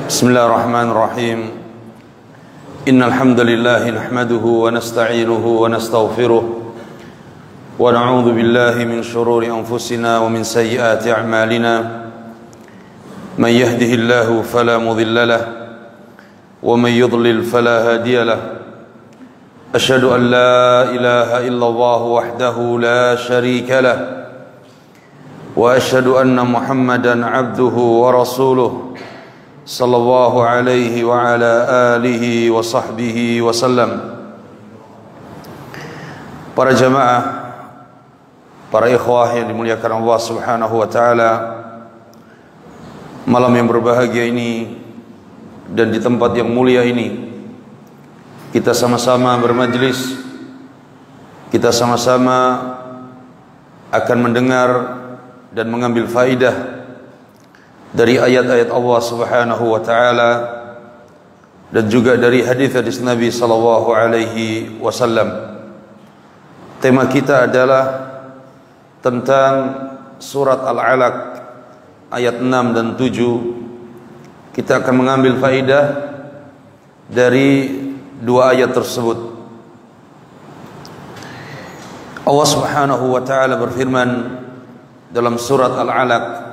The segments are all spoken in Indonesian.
بسم الله الرحمن الرحيم إن الحمد لله نحمده ونستعينه ونستغفره ونعوذ بالله من شرور أنفسنا ومن سيئات أعمالنا من يهده الله فلا مضل له ومن يضلل فلا هادي له أشهد أن لا إله إلا الله وحده لا شريك له وأشهد أن محمدا عبده ورسوله صلى الله عليه وعلى آله وصحبه وسلم. Para jamaah, para ikhwah yang dimuliakan Allah Subhanahu wa taala, malam yang berbahagia ini dan di tempat yang mulia ini kita sama-sama bermajlis, kita sama-sama akan mendengar dan mengambil faidah dari ayat-ayat Allah Subhanahu wa taala dan juga dari hadis-hadis Nabi sallallahu alaihi wasallam. Tema kita adalah tentang surat Al-Alaq ayat 6 dan 7. Kita akan mengambil faidah dari dua ayat tersebut. Allah Subhanahu wa taala berfirman dalam surat Al-Alaq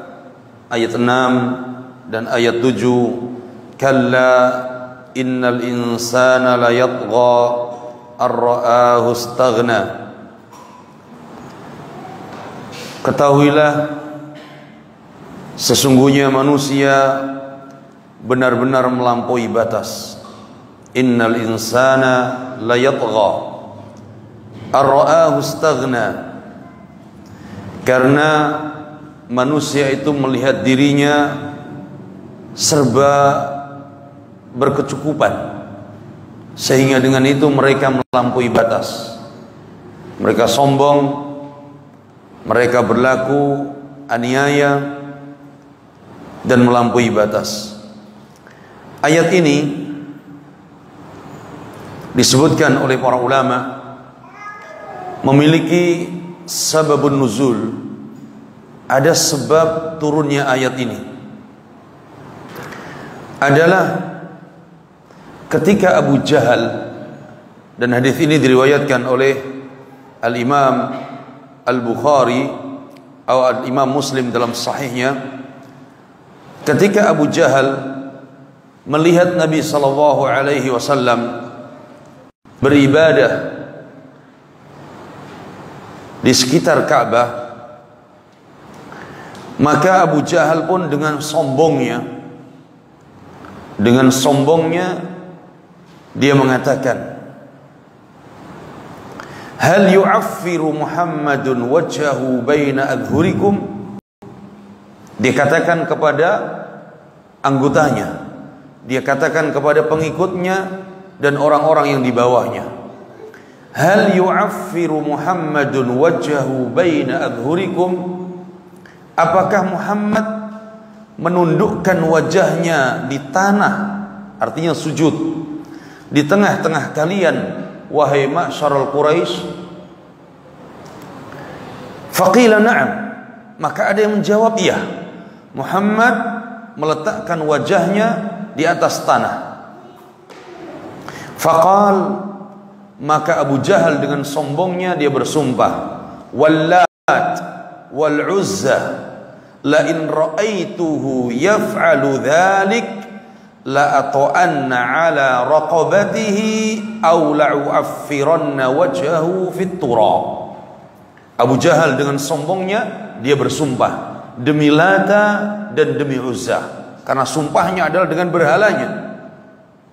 ayat 6 dan ayat 7, kalla innal insana la yatgha ar-ra'ahu istaghna. Ketahuilah sesungguhnya manusia benar-benar melampaui batas. Innal insana la yatgha ar-ra'ahu istaghna. Karena manusia itu melihat dirinya serba berkecukupan, sehingga dengan itu mereka melampaui batas. Mereka sombong, mereka berlaku aniaya dan melampaui batas. Ayat ini disebutkan oleh para ulama memiliki sababun nuzul. Ada sebab turunnya ayat ini adalah ketika Abu Jahal, dan hadis ini diriwayatkan oleh Al-Imam Al-Bukhari atau Al-Imam Muslim dalam sahihnya, ketika Abu Jahal melihat Nabi sallallahu alaihi wasallam beribadah di sekitar Ka'bah, maka Abu Jahal pun dengan sombongnya dia mengatakan, hal yu'affiru Muhammadun wajhahu baina adhurikum. Dia katakan kepada anggotanya, dia katakan kepada pengikutnya dan orang-orang yang di bawahnya, hal yu'affiru Muhammadun wajhahu baina adhurikum. Apakah Muhammad menundukkan wajahnya di tanah, artinya sujud, di tengah-tengah kalian, wahai ma'syarul Quraisy? Faqila na'am. Maka ada yang menjawab, iya, Muhammad meletakkan wajahnya di atas tanah. Faqal, maka Abu Jahal dengan sombongnya dia bersumpah, wallat wal uzza la in ra'aituhu yaf'alu dhalik la ata'anna ala raqabatihi aw la'u'affiranna wajhahu fit turab. Abu Jahal dengan sombongnya dia bersumpah demi Lata dan demi Uzza, karena sumpahnya adalah dengan berhalanya.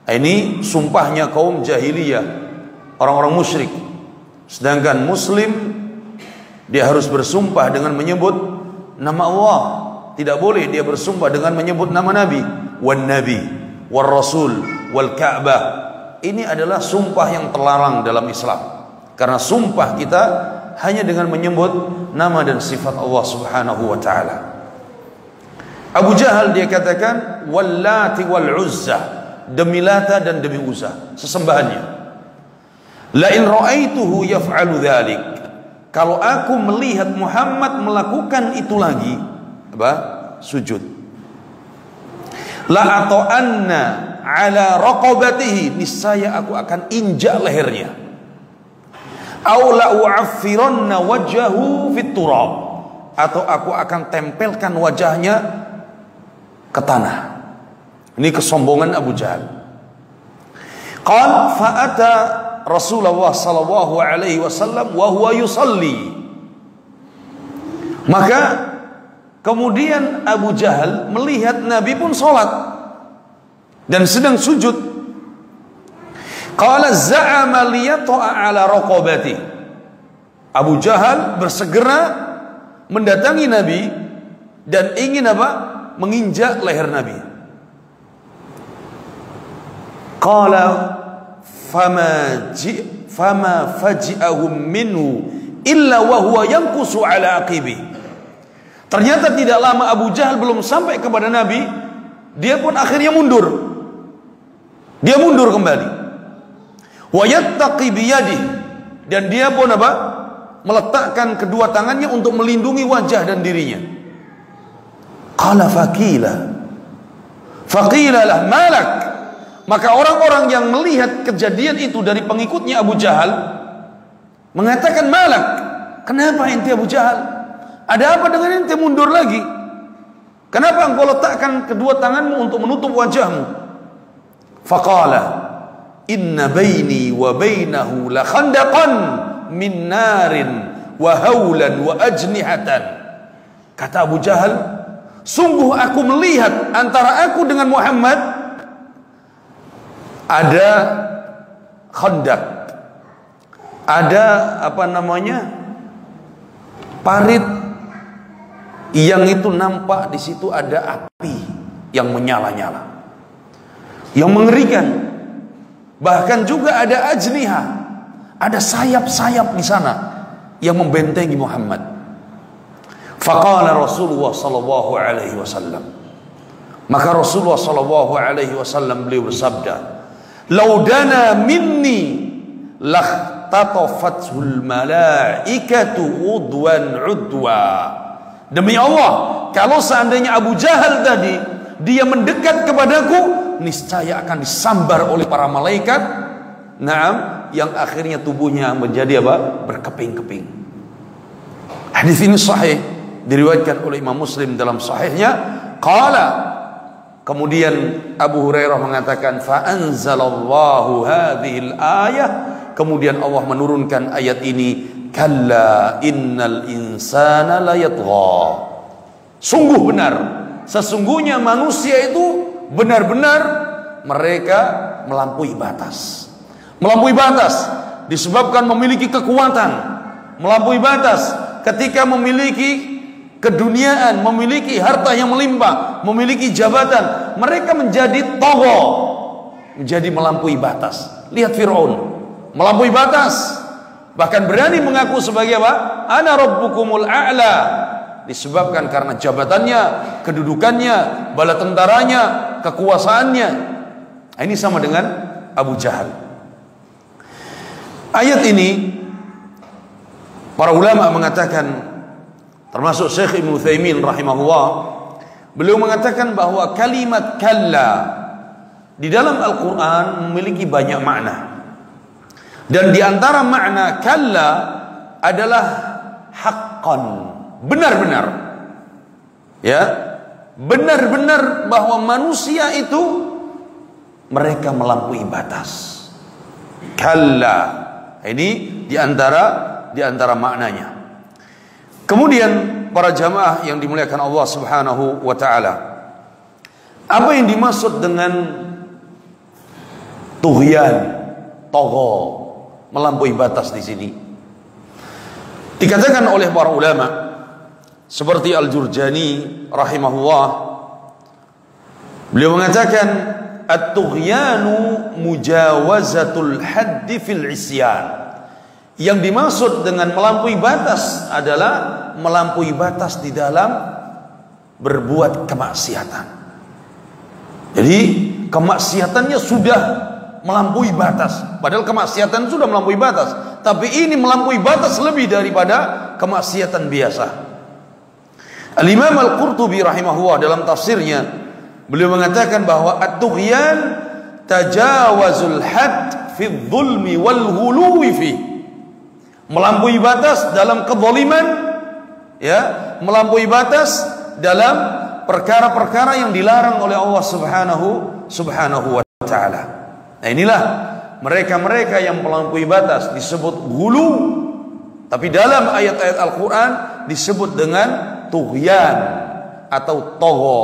Ini sumpahnya kaum jahiliyah, orang-orang musyrik. Sedangkan muslim dia harus bersumpah dengan menyebut nama Allah. Tidak boleh dia bersumpah dengan menyebut nama Nabi, wan Nabi, wal Rasul, wal Ka'bah. Ini adalah sumpah yang terlarang dalam Islam. Karena sumpah kita hanya dengan menyebut nama dan sifat Allah Subhanahu wa taala. Abu Jahal dia katakan wallati wal Uzza, demi Lata dan demi Uzza, sesembahannya. La in ra'aituhu yaf'alu dzalik. Kalau aku melihat Muhammad melakukan itu lagi, apa? Sujud. La ata'anna ala raqabatihi, niscaya aku akan injak lehernya. Au la u'affiranna wajhahu fit turab, atau aku akan tempelkan wajahnya ke tanah. Ini kesombongan Abu Jahal. Qal fa'ata Rasulullah sallallahu alaihi wasallam wa huwa yusalli. Maka kemudian Abu Jahal melihat Nabi pun sholat dan sedang sujud. Qala za'ama liyata'a ala raqabati. Abu Jahal bersegera mendatangi Nabi dan ingin apa? Menginjak leher Nabi. Qala fama faji'ahum minhu illa wa huwa yanqusu ala aqibi. Ternyata tidak lama Abu Jahal belum sampai kepada Nabi, dia pun akhirnya mundur. Dia mundur kembali. Wa yattaqi biyadihi, dan dia pun apa? Meletakkan kedua tangannya untuk melindungi wajah dan dirinya. Qala faqila lah malak. Maka orang-orang yang melihat kejadian itu dari pengikutnya Abu Jahal mengatakan, malak, kenapa ente Abu Jahal? Ada apa dengan ente mundur lagi? Kenapa engkau letakkan kedua tanganmu untuk menutup wajahmu? Faqala inna baini wa bainahu la khandaqan min narin wa haulan wa ajnihatan. Kata Abu Jahal, sungguh aku melihat antara aku dengan Muhammad ada khandaq, ada parit yang itu nampak di situ ada api yang menyala-nyala, yang mengerikan. Bahkan juga ada ajniha, ada sayap-sayap di sana yang membentengi Muhammad. Faqala Rasulullah sallallahu alaihi wasallam, maka Rasulullah sallallahu alaihi wasallam beliau bersabda, laudana minni lahtatafatul malaikatu udwan udwa. Demi Allah, kalau seandainya Abu Jahal tadi dia mendekat kepadaku, niscaya akan disambar oleh para malaikat. Naam, yang akhirnya tubuhnya menjadi apa? Berkeping-keping. Hadis ini sahih, diriwayatkan oleh Imam Muslim dalam sahihnya. Qala, kemudian Abu Hurairah mengatakan, fa anzalallahu hadhil ayah, kemudian Allah menurunkan ayat ini, kalla innal insana la yatgha. Sungguh benar, sesungguhnya manusia itu benar-benar mereka melampaui batas. Melampaui batas disebabkan memiliki kekuatan, melampaui batas ketika memiliki keduniaan, memiliki harta yang melimpah, memiliki jabatan, mereka menjadi tagha, menjadi melampaui batas. Lihat Fir'aun, melampaui batas, bahkan berani mengaku sebagai apa? Ana rabbukumul a'la, disebabkan karena jabatannya, kedudukannya, bala tentaranya, kekuasaannya. Ini sama dengan Abu Jahal. Ayat ini para ulama mengatakan, termasuk Syekh Ibnu Utsaimin rahimahullah, beliau mengatakan bahwa kalimat kalla di dalam Al-Quran memiliki banyak makna. Dan di antara makna kalla adalah haqqan, benar-benar. Ya, benar-benar bahwa manusia itu mereka melampaui batas. Kalla, ini di antara maknanya. Kemudian para jamaah yang dimuliakan Allah Subhanahu wa taala, apa yang dimaksud dengan tughyan, tagha, melampaui batas di sini? Dikatakan oleh para ulama seperti Al-Jurjani rahimahullah, beliau mengatakan at-tughyanu mujawazatul haddi fil isyan. Yang dimaksud dengan melampaui batas adalah melampaui batas di dalam berbuat kemaksiatan. Jadi kemaksiatannya sudah melampaui batas, padahal kemaksiatan sudah melampaui batas, tapi ini melampaui batas lebih daripada kemaksiatan biasa. Al-Imam Al-Qurtubi rahimahullah dalam tafsirnya, Beliau mengatakan bahwa at-tughyan tajawazul had fi dzulmi wal ghuluwi fi. Melampaui batas dalam kezaliman, ya, melampaui batas dalam perkara-perkara yang dilarang oleh Allah Subhanahu wa taala. Nah, inilah mereka-mereka yang melampaui batas disebut ghulu, tapi dalam ayat-ayat Al-Qur'an disebut dengan tughyan atau togho.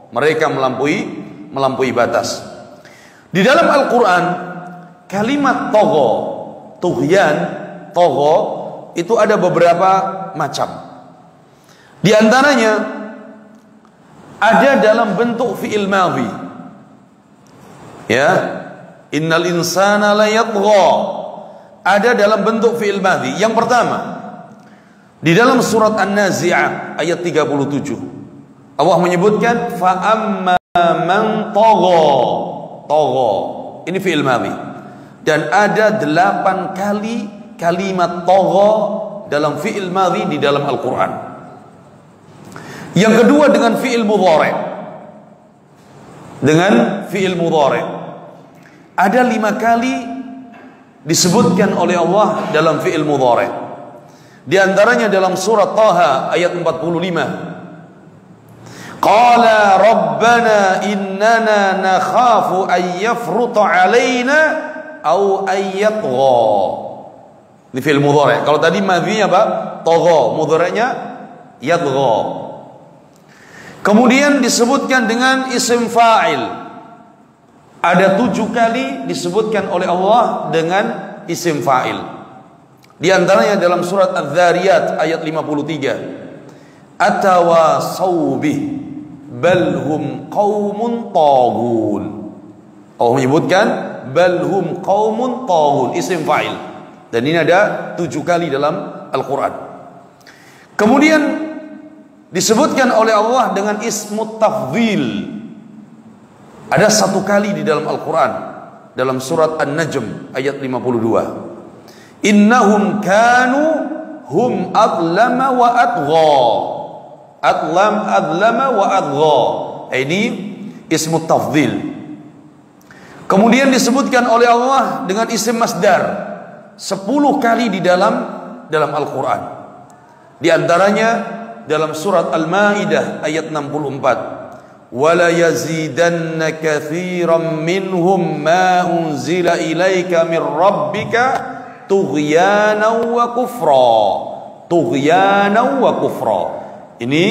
Mereka melampaui batas. Di dalam Al-Qur'an kalimat togho, tughyan, togho itu ada beberapa macam. Di antaranya ada dalam bentuk fi'il madhi. Ya, innal insana la yatgha. Ada dalam bentuk fi'il madhi. Yang pertama, di dalam surat An-Nazi'ah ayat 37. Allah menyebutkan fa amma man tagha. Tagha. Ini fi'il madhi. Dan ada 8 kali kalimat tagha dalam fi'il madhi di dalam Al-Qur'an. Yang kedua dengan fi'il mudhari'. Dengan fi'il mudhari'. Ada 5 kali disebutkan oleh Allah dalam fi'il mudhari'. Di antaranya dalam surat Taha ayat 45. Qala rabbana innana nakhafu an yafruta alaina au an yatgha. Ini fi'il mudhari'. Kalau tadi madhi apa? Tagha. Mudhari'nya yatgha. Kemudian disebutkan dengan isim fa'il. Ada 7 kali disebutkan oleh Allah dengan isim fa'il. Di antaranya dalam surat Adz-Dzariyat ayat 53. Atawasaw bih balhum qaumun taghun. Allah menyebutkan balhum qaumun taghun, isim fa'il. Dan ini ada 7 kali dalam Al-Quran. Kemudian disebutkan oleh Allah dengan ismut tafdhil. Ada 1 kali di dalam Al-Quran, dalam surat An-Najm ayat 52. Innahum kanu hum adlama wa adgha. Adlama wa adgha. Ini ismut tafdhil. Kemudian disebutkan oleh Allah dengan isim masdar 10 kali di dalam Al-Quran. Di antaranya dalam surat Al-Maidah ayat 64. Wala yazidanna katsiran minhum ma unzila ilaika min rabbika tughyanan wa kufra. Tughyanan wa kufra. Ini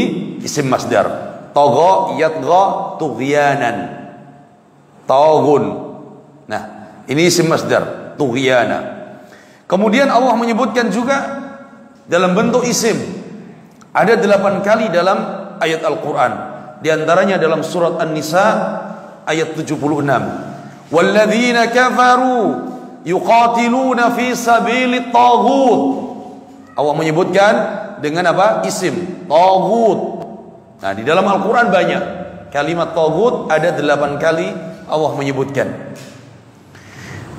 isim masdar. Tagha yatgha tughyanan. Taghun. Nah, ini isim masdar tughyana. Kemudian Allah menyebutkan juga dalam bentuk isim. Ada 8 kali dalam ayat Al-Quran. Di antaranya dalam surat An-Nisa ayat 76. Walladzina kafaru yuqatiluna fi sabilit taghut. Allah menyebutkan dengan apa? Isim taghut. Nah, di dalam Al-Quran banyak kalimat taghut, ada 8 kali Allah menyebutkan.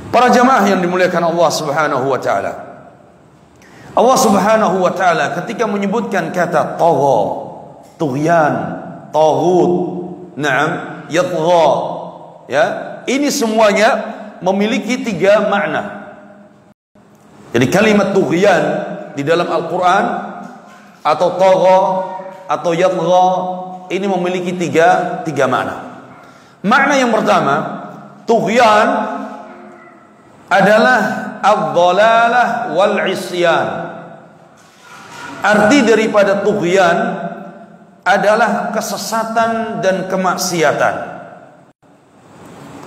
Para jamaah yang dimuliakan Allah Subhanahu wa taala. Allah Subhanahu wa taala ketika menyebutkan kata tagha, tughyan, taghut, na'am, yatgha, ya, ini semuanya memiliki 3 makna. Jadi kalimat tughyan di dalam Al-Quran atau tagha atau yatgha ini memiliki 3 makna. Makna yang pertama, tughyan adalah ad-dhalalah wal isyan. Arti daripada tughyan adalah kesesatan dan kemaksiatan.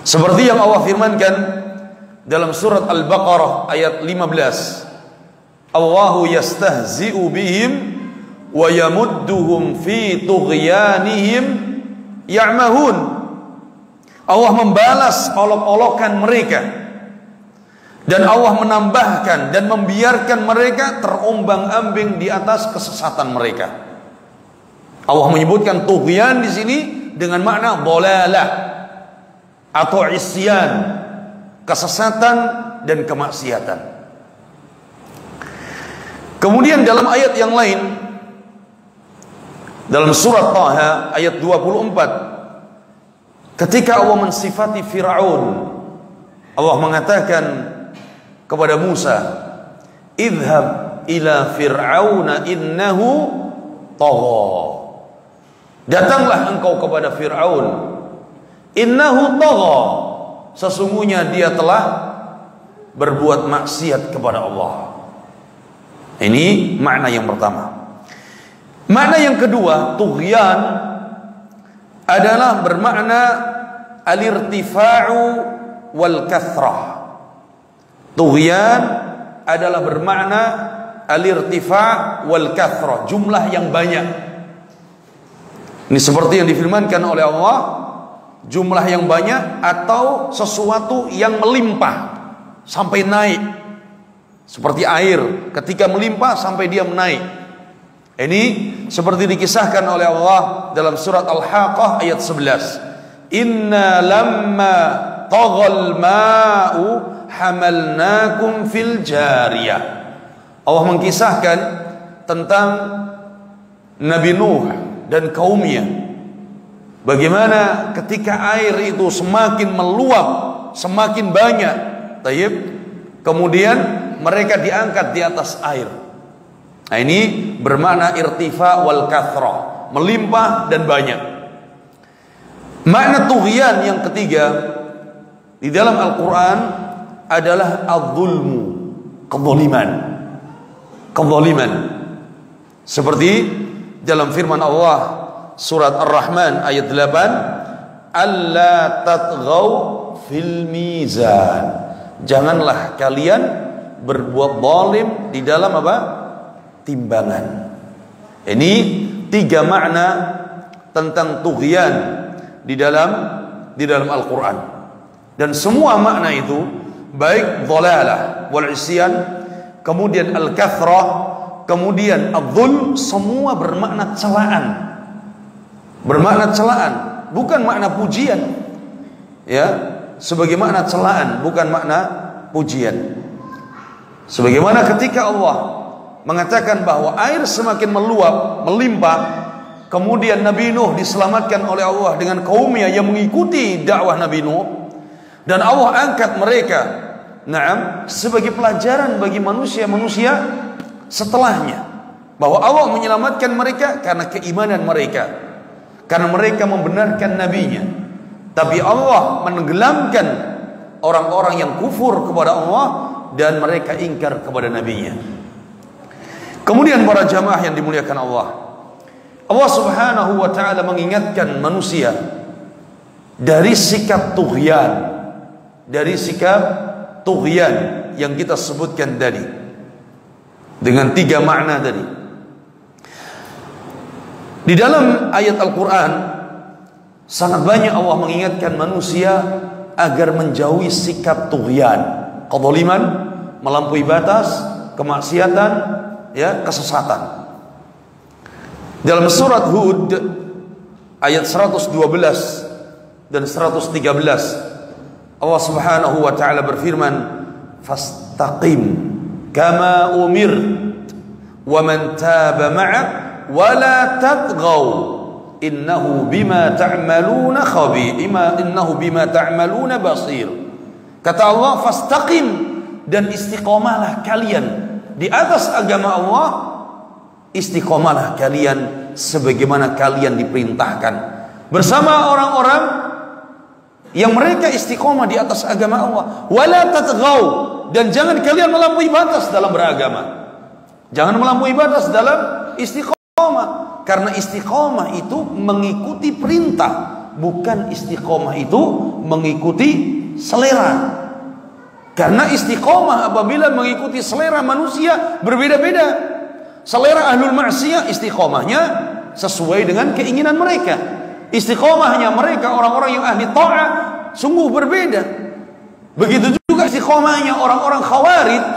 Seperti yang Allah firmankan dalam surat Al-Baqarah ayat 15. Allahu yastahzi'u bihim wa yamudduhum fi tughyanihim ya'mahun. Allah membalas olok-olokan mereka, dan Allah menambahkan dan membiarkan mereka terombang-ambing di atas kesesatan mereka. Allah menyebutkan tughyan di sini dengan makna dhalalah atau isyan, kesesatan dan kemaksiatan. Kemudian dalam ayat yang lain, dalam surat Taha ayat 24, ketika Allah mensifati Fir'aun, Allah mengatakan kepada Musa, idhab ila fir'auna innahu tagha. Datanglah engkau kepada Fir'aun, innahu tagha, sesungguhnya dia telah berbuat maksiat kepada Allah. Ini makna yang pertama. Makna yang kedua, tughyan adalah bermakna al-irtifa'u wal kathrah. Tughyan adalah bermakna al-irtifa' wal kathrah, jumlah yang banyak. Ini seperti yang difirmankan oleh Allah, jumlah yang banyak atau sesuatu yang melimpah sampai naik, seperti air ketika melimpah sampai dia menaik. Ini seperti dikisahkan oleh Allah dalam surat Al-Haqqah ayat 11. Inna lamma taghal ma'u hamalnakum fil jariyah. Allah mengkisahkan tentang Nabi Nuh dan kaumnya, bagaimana ketika air itu semakin meluap, semakin banyak, tayyib, kemudian mereka diangkat di atas air. Nah, ini bermakna irtifa wal kathrah, melimpah dan banyak. Makna tughyan yang ketiga di dalam Al-Quran adalah al-zulmu, kezaliman. Kezaliman seperti dalam firman Allah surat Ar-Rahman ayat 8, alla tatghaw fil mizan. Janganlah kalian berbuat zalim di dalam apa? Timbangan. Ini tiga makna tentang tughyan di dalam Al-Quran. Dan semua makna itu, baik dhalalah wal isyan, kemudian al-kathrah, kemudian al-dhulm, semua bermakna celaan. Bermakna celaan, bukan makna pujian. Ya, sebagai makna celaan, bukan makna pujian. Sebagaimana ketika Allah mengatakan bahwa air semakin meluap, melimpah, kemudian Nabi Nuh diselamatkan oleh Allah dengan kaumnya yang mengikuti dakwah Nabi Nuh, dan Allah angkat mereka, sebagai pelajaran bagi manusia-manusia setelahnya, bahwa Allah menyelamatkan mereka karena keimanan mereka, karena mereka membenarkan nabinya. Tapi Allah menenggelamkan orang-orang yang kufur kepada Allah dan mereka ingkar kepada nabinya. Kemudian para jamaah yang dimuliakan Allah, Allah subhanahu wa ta'ala mengingatkan manusia dari sikap tughyan, dari sikap tughyan yang kita sebutkan tadi, dengan tiga makna tadi. Di dalam ayat Al-Quran sangat banyak Allah mengingatkan manusia agar menjauhi sikap tughyan, kezaliman, melampaui batas, kemaksiatan, ya, kesesatan. Dalam surat Hud ayat 112 dan 113, Allah subhanahu wa ta'ala berfirman, fastaqim kama umir wa man taba ma'ak wa la tatghaw innahu bima ta'maluna khabir, innahu bima ta'maluna basir. Kata Allah, fastaqim, dan istiqomahlah kalian di atas agama Allah, istiqomahlah kalian sebagaimana kalian diperintahkan bersama orang-orang yang mereka istiqomah di atas agama Allah. Wala tatghaw, dan jangan kalian melampaui batas dalam beragama. Jangan melampaui batas dalam istiqomah, karena istiqomah itu mengikuti perintah, bukan istiqomah itu mengikuti selera. Karena istiqomah apabila mengikuti selera manusia berbeda-beda. Selera ahlul maksiyah istiqomahnya sesuai dengan keinginan mereka. Istiqomahnya mereka orang-orang yang ahli ta'ah sungguh berbeda. Begitu juga istiqomahnya orang-orang khawarij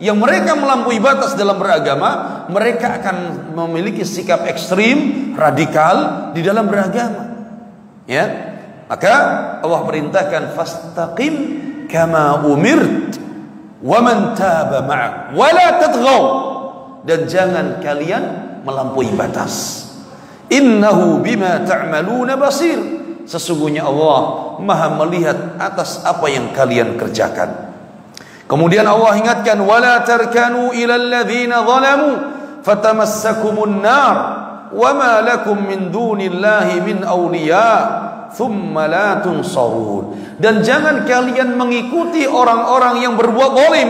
yang mereka melampaui batas dalam beragama. Mereka akan memiliki sikap ekstrim, radikal di dalam beragama. Ya, maka Allah perintahkan fastaqim kama umirt wa man taba ma'ak wa la tatghaw, dan jangan kalian melampaui batas. Innahu bima ta'maluna basir, sesungguhnya Allah Maha melihat atas apa yang kalian kerjakan. Kemudian Allah ingatkan, wala tarkanu ilal ladzina zalamu fatamassakumun nar wama lakum min dunillahi min awliya thumma la tunsarun. Dan jangan kalian mengikuti orang-orang yang berbuat zalim.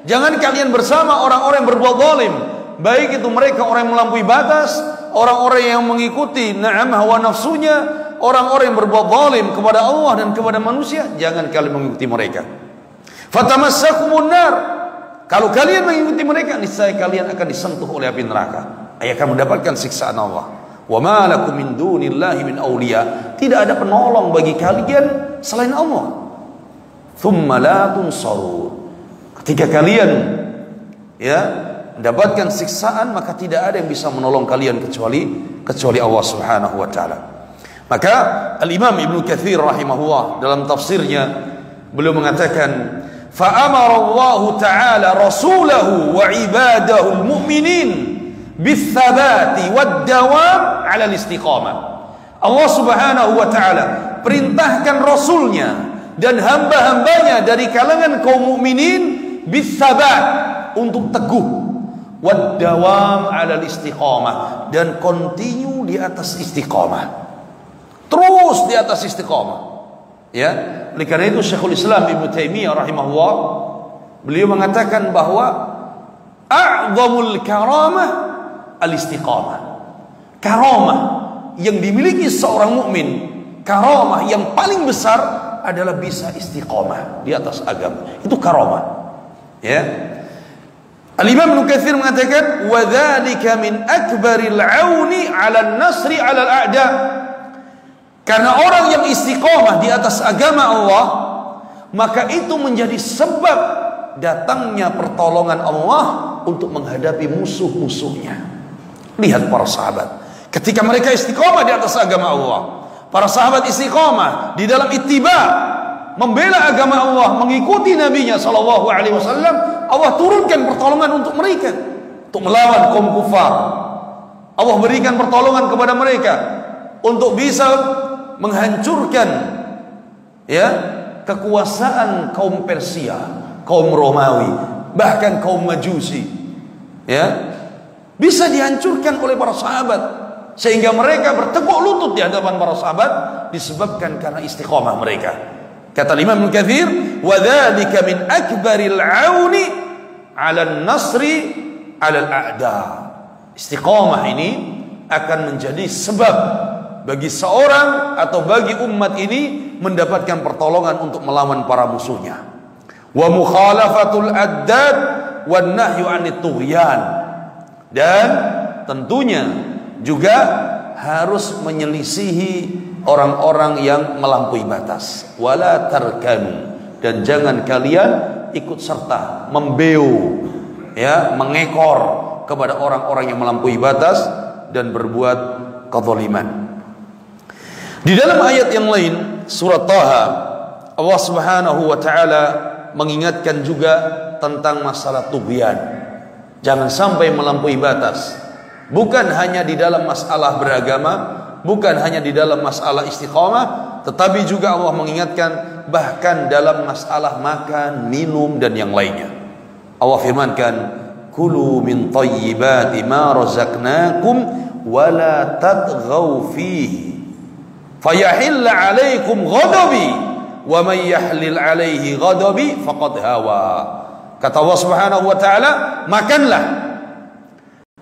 Jangan kalian bersama orang-orang yang berbuat zalim, baik itu mereka orang yang melampaui batas, orang-orang yang mengikuti hawa nafsunya, orang-orang yang berbuat zalim kepada Allah dan kepada manusia. Jangan kalian mengikuti mereka. Fatamassakumun nar. Kalau kalian mengikuti mereka, niscaya kalian akan disentuh oleh api neraka. Akan mendapatkan siksaan Allah. Wa ma lakum min dunillahi min awliya. Tidak ada penolong bagi kalian selain Allah. Thumma la tunsarun. Ketika kalian mendapatkan siksaan, maka tidak ada yang bisa menolong kalian kecuali Allah Subhanahu wa taala. Maka Al-Imam Ibnu Katsir rahimahullah dalam tafsirnya beliau mengatakan, فأمر الله تعالى رسوله وعباده المؤمنين بالثبات والدوام على الاستقامة. Allah Subhanahu wa taala perintahkan rasulnya dan hamba-hambanya dari kalangan kaum mukminin bitsabat, untuk teguh, waddawam 'ala istiqamah, dan continue di atas istiqamah, terus di atas istiqamah. Ya, oleh karena itu Syekhul Islam Ibnu Taimiyah rahimahullah beliau mengatakan bahwa a'zamul karamah al-istiqamah. Karamah yang dimiliki seorang mukmin, karamah yang paling besar adalah bisa istiqamah di atas agama. Itu karamah. Ya. Al-Imam Ibnu Katsir mengatakan, wa dzalika min akbaril 'auni 'ala an-nasri 'ala al-a'da. Karena orang yang istiqomah di atas agama Allah, maka itu menjadi sebab datangnya pertolongan Allah untuk menghadapi musuh-musuhnya. Lihat para sahabat, ketika mereka istiqomah di atas agama Allah, para sahabat istiqomah di dalam ittiba, membela agama Allah, mengikuti nabinya sallallahu alaihi wasallam, Allah turunkan pertolongan untuk mereka, untuk melawan kaum kufar. Allah berikan pertolongan kepada mereka untuk bisa menghancurkan kekuasaan kaum Persia, kaum Romawi, bahkan kaum Majusi. Bisa dihancurkan oleh para sahabat, sehingga mereka bertekuk lutut di hadapan para sahabat disebabkan karena istiqamah mereka. Kata Imam Ibnu Katsir, wa dzalika min akbaril 'auni 'ala an-nasri 'ala al-a'da. Istiqamah ini akan menjadi sebab bagi seorang atau bagi umat ini mendapatkan pertolongan untuk melawan para musuhnya. Wa mukhalafatul addad wan nahyu 'anit tughyan. Dan tentunya juga harus menyelisihi orang-orang yang melampaui batas. Wala tarkanu, dan jangan kalian ikut serta membeu, mengekor kepada orang-orang yang melampaui batas dan berbuat kezaliman. Di dalam ayat yang lain, surat Taha, Allah Subhanahu wa taala mengingatkan juga tentang masalah tughyan. Jangan sampai melampaui batas. Bukan hanya di dalam masalah beragama, bukan hanya di dalam masalah istiqamah, tetapi juga Allah mengingatkan bahkan dalam masalah makan, minum dan yang lainnya. Allah firmankan, kulu min thayyibati ma razaqnakum wa la tadghaw fihi fayahilla 'alaikum ghadabi wa may yahlil 'alaihi ghadabi faqad hawa. Kata Allah Subhanahu wa taala, makanlah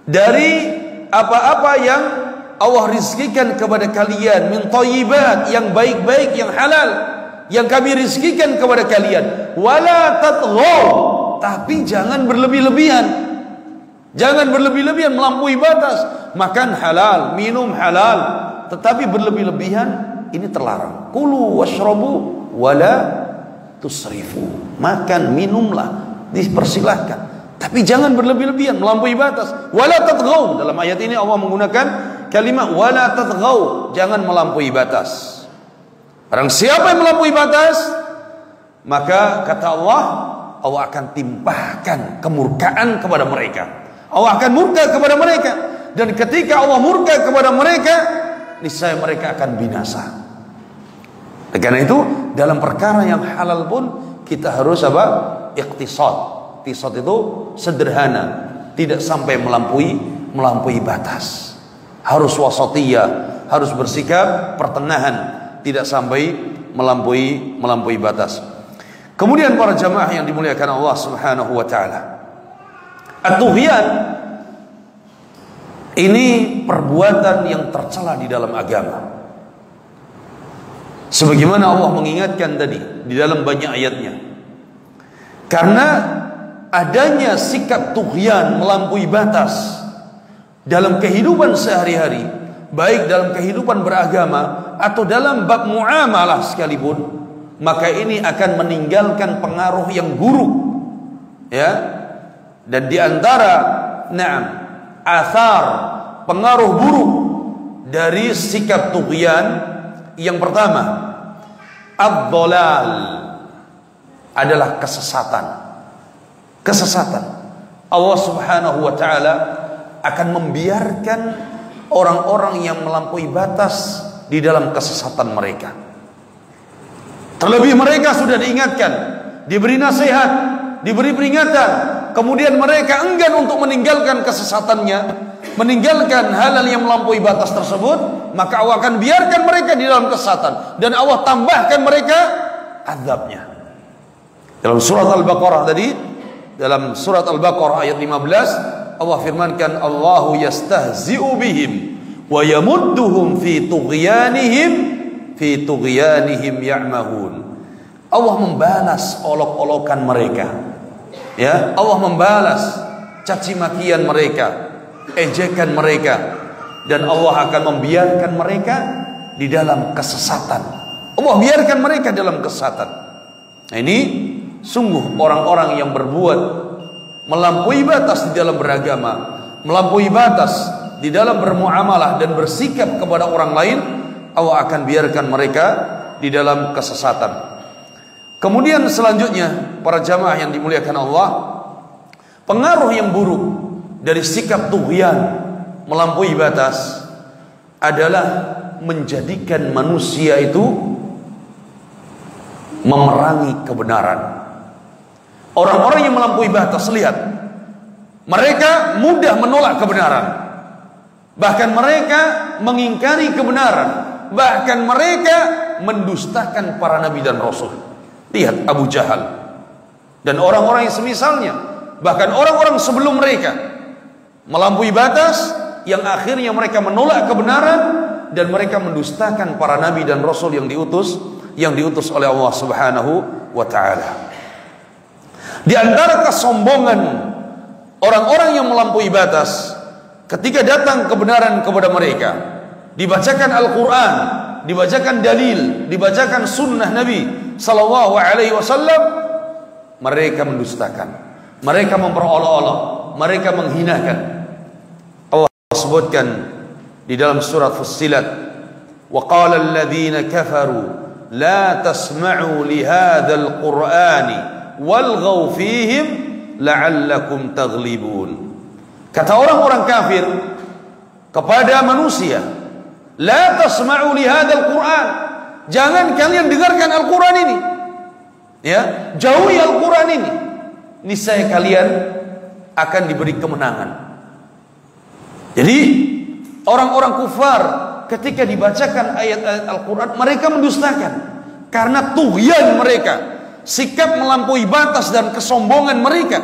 dari apa-apa yang Allah rizkikan kepada kalian, min thayyibat, yang baik-baik, yang halal, yang kami rizkikan kepada kalian. Wala tatghaw, tapi jangan berlebih-lebihan. Jangan berlebih-lebihan, melampaui batas. Makan halal, minum halal, tetapi berlebih-lebihan ini terlarang. Kulu washrabu wala tusrifu. Makan, minumlah, dipersilahkan, tapi jangan berlebih-lebihan, melampaui batas. Wala tatghaw, dalam ayat ini Allah menggunakan kalimat wala tatghaw, jangan melampaui batas. Barang siapa yang melampaui batas, maka kata Allah, Allah akan timpahkan kemurkaan kepada mereka. Allah akan murka kepada mereka, dan ketika Allah murka kepada mereka, niscaya mereka akan binasa. Karena itu dalam perkara yang halal pun kita harus apa? Iqtisad. Iqtisad itu sederhana, tidak sampai melampaui batas. Harus wasatiyah, harus bersikap pertengahan, tidak sampai melampaui batas. Kemudian para jamaah yang dimuliakan Allah Subhanahu wa taala, at-tughyan ini perbuatan yang tercela di dalam agama. Sebagaimana Allah mengingatkan tadi di dalam banyak ayatnya. Karena adanya sikap tughyan, melampaui batas dalam kehidupan sehari-hari, baik dalam kehidupan beragama atau dalam bab muamalah sekalipun, maka ini akan meninggalkan pengaruh yang buruk, ya. Dan di antara athar, pengaruh buruk dari sikap tughyan, yang pertama, ad-dhalal, adalah kesesatan. Kesesatan. Allah Subhanahu wa taala akan membiarkan orang-orang yang melampaui batas di dalam kesesatan mereka. Terlebih mereka sudah diingatkan, diberi nasihat, diberi peringatan, kemudian mereka enggan untuk meninggalkan kesesatannya, meninggalkan hal-hal yang melampaui batas tersebut, maka Allah akan biarkan mereka di dalam kesesatan dan Allah tambahkan mereka azabnya. Dalam surat Al-Baqarah tadi, dalam surat Al-Baqarah ayat 15, Allah firmankan, Allahu yastahzi'u bihim wa yamudduhum fi tughyanihim ya'mahun. Allah membalas olok-olokan mereka, ya. Allah membalas caci makian mereka, ejekan mereka, dan Allah akan membiarkan mereka di dalam kesesatan. Allah biarkan mereka dalam kesesatan. Nah, ini sungguh orang-orang yang berbuat melampaui batas di dalam beragama, melampaui batas di dalam bermuamalah dan bersikap kepada orang lain, Allah akan biarkan mereka di dalam kesesatan. Kemudian selanjutnya, para jamaah yang dimuliakan Allah, pengaruh yang buruk dari sikap tughyan, melampaui batas, adalah menjadikan manusia itu memerangi kebenaran. Orang-orang yang melampaui batas, lihat, mereka mudah menolak kebenaran, bahkan mereka mengingkari kebenaran, bahkan mereka mendustakan para nabi dan rasul. Lihat Abu Jahal dan orang-orang yang semisalnya, bahkan orang-orang sebelum mereka, melampaui batas yang akhirnya mereka menolak kebenaran dan mereka mendustakan para nabi dan rasul yang diutus oleh Allah Subhanahu wa taala. Di antara kesombongan orang-orang yang melampaui batas, ketika datang kebenaran kepada mereka, dibacakan Al-Quran, dibacakan dalil, dibacakan sunnah Nabi Sallallahu Alaihi Wasallam, mereka mendustakan, mereka memperolok-olok, mereka menghinakan. Allah sebutkan di dalam surat Fussilat, wa qala alladhina kafaru la tasma'u li hadzal qur'ani walghaw fihim la'allakum taghlibun. Kata orang-orang kafir kepada manusia, la tasma'u li hadzal qur'an, jangan kalian dengarkan Al-Quran ini, ya, jauhi Al-Quran ini, niscaya kalian akan diberi kemenangan. Jadi orang-orang kufar ketika dibacakan ayat-ayat Al-Quran, mereka mendustakan karena tughyan mereka, sikap melampaui batas dan kesombongan mereka,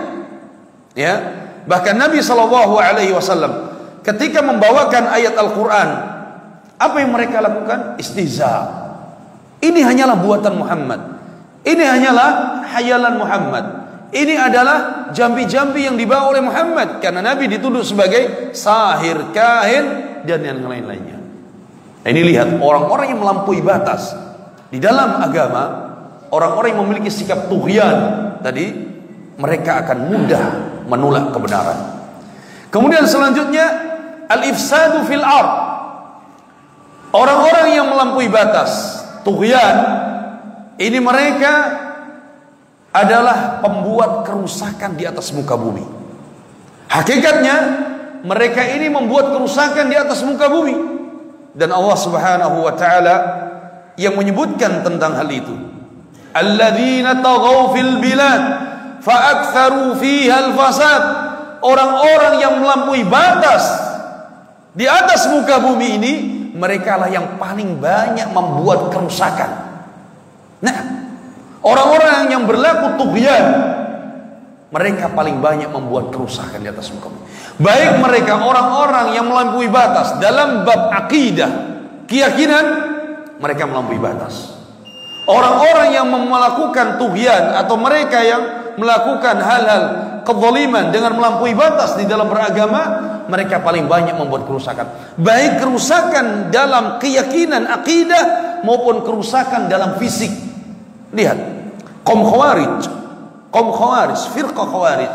ya. Bahkan Nabi SAW ketika membawakan ayat Al-Quran, apa yang mereka lakukan? Istihza. Ini hanyalah buatan Muhammad, ini hanyalah hayalan Muhammad, ini adalah jambi-jambi yang dibawa oleh Muhammad, karena Nabi dituduh sebagai sahir, kahin, dan yang lain-lainnya. Ini lihat orang-orang yang melampaui batas di dalam agama, orang-orang yang memiliki sikap tughyan tadi, mereka akan mudah menolak kebenaran. Kemudian selanjutnya, al-ifsadu fil ard. Orang-orang yang melampaui batas, tughyan, ini mereka adalah pembuat kerusakan di atas muka bumi. Hakikatnya mereka ini membuat kerusakan di atas muka bumi. Dan Allah Subhanahu wa taala yang menyebutkan tentang hal itu. Alladzina taghaw fil bilad fa aktsaru fiha al-fasad. Orang-orang yang melampaui batas di atas muka bumi ini, mereka lah yang paling banyak membuat kerusakan. Nah, orang-orang yang berlaku tughyan, mereka paling banyak membuat kerusakan di atas muka bumi. Baik mereka orang-orang yang melampaui batas dalam bab akidah, keyakinan, mereka melampaui batas. Orang-orang yang melakukan tughyan atau mereka yang melakukan hal-hal kezaliman dengan melampaui batas di dalam beragama, mereka paling banyak membuat kerusakan. Baik kerusakan dalam keyakinan akidah maupun kerusakan dalam fisik. Lihat, kaum khawarij, firqah khawarij,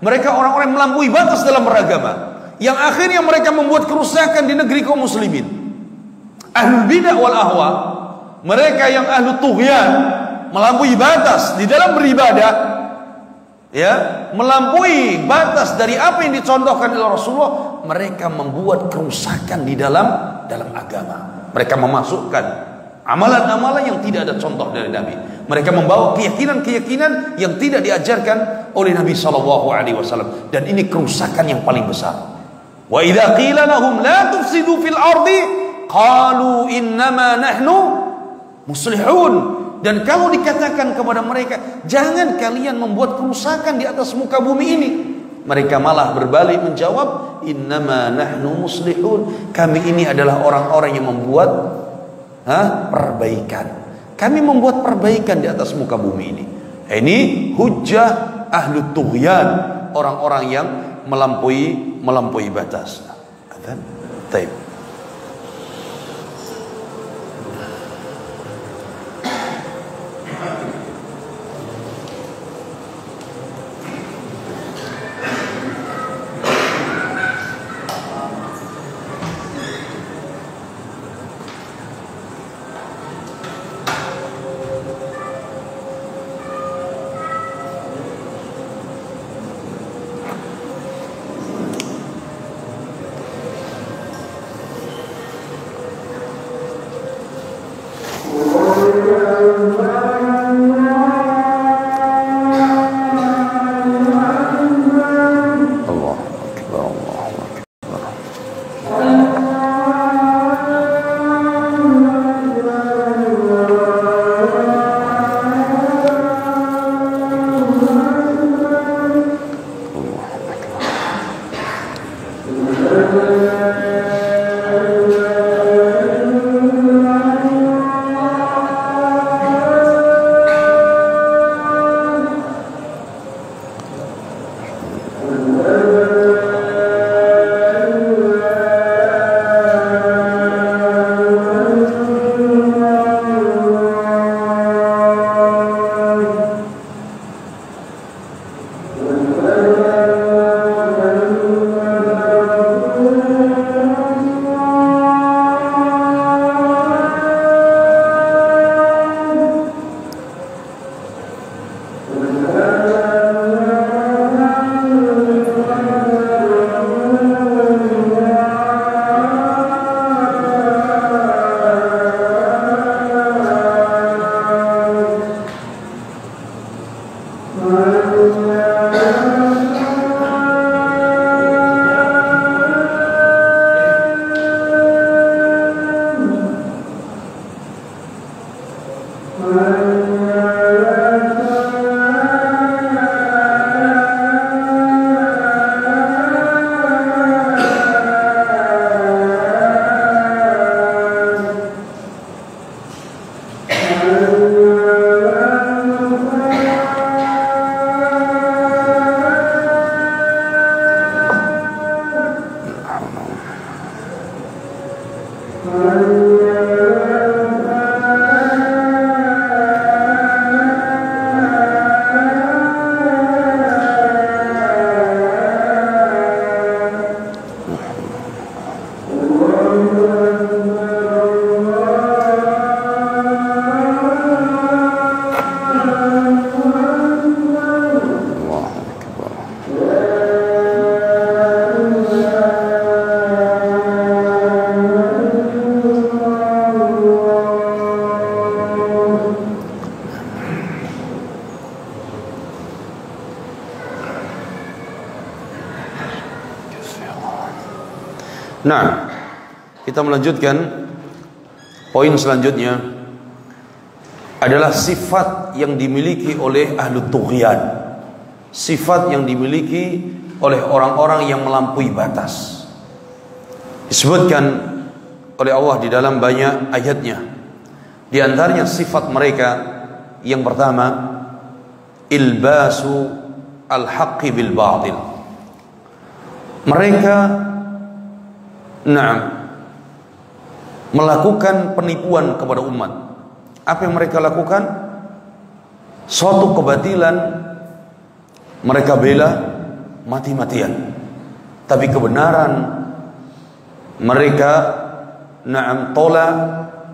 mereka orang-orang yang melampaui batas dalam beragama, yang akhirnya mereka membuat kerusakan di negeri kaum muslimin. Ahlul bidah wal ahwa, mereka yang ahlu tughyan, melampaui batas di dalam beribadah, ya, melampaui batas dari apa yang dicontohkan oleh Rasulullah. Mereka membuat kerusakan di dalam agama. Mereka memasukkan amalan-amalan yang tidak ada contoh dari Nabi. Mereka membawa keyakinan-keyakinan yang tidak diajarkan oleh Nabi SAW. Dan ini kerusakan yang paling besar. Wa idza qila lahum la tufsidu fil ardi qalu innama nahnu muslihun. Dan kalau dikatakan kepada mereka, jangan kalian membuat kerusakan di atas muka bumi ini, mereka malah berbalik menjawab, innama nahnu muslihun. Kami ini adalah orang-orang yang membuat perbaikan. Kami membuat perbaikan di atas muka bumi ini. Ini hujjah ahlu tughyan, orang-orang yang melampaui batas. Baik. Nah, kita melanjutkan poin selanjutnya adalah sifat yang dimiliki oleh ahlu tughyan, sifat yang dimiliki oleh orang-orang yang melampaui batas. Disebutkan oleh Allah di dalam banyak ayatnya. Di antaranya sifat mereka yang pertama, ilbasu al-haqqi bil batil. Mereka melakukan penipuan kepada umat. Apa yang mereka lakukan? Suatu kebatilan mereka bela mati-matian, tapi kebenaran mereka tolak,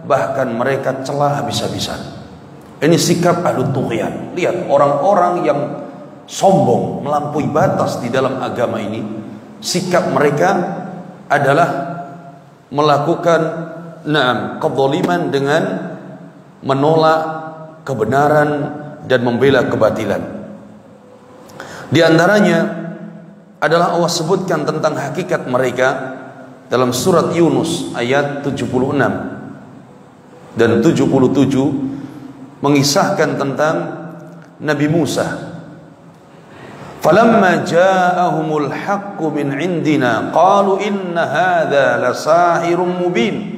bahkan mereka celah habis-habisan. Ini sikap ahlu tughyan. Lihat orang-orang yang sombong, melampaui batas di dalam agama ini, sikap mereka adalah melakukan kezaliman dengan menolak kebenaran dan membela kebatilan. Di antaranya adalah Allah sebutkan tentang hakikat mereka dalam surat Yunus ayat 76 dan 77, mengisahkan tentang Nabi Musa. Falamma ja'ahumul haqqu min indina qalu inna hadza lasahirun mubin.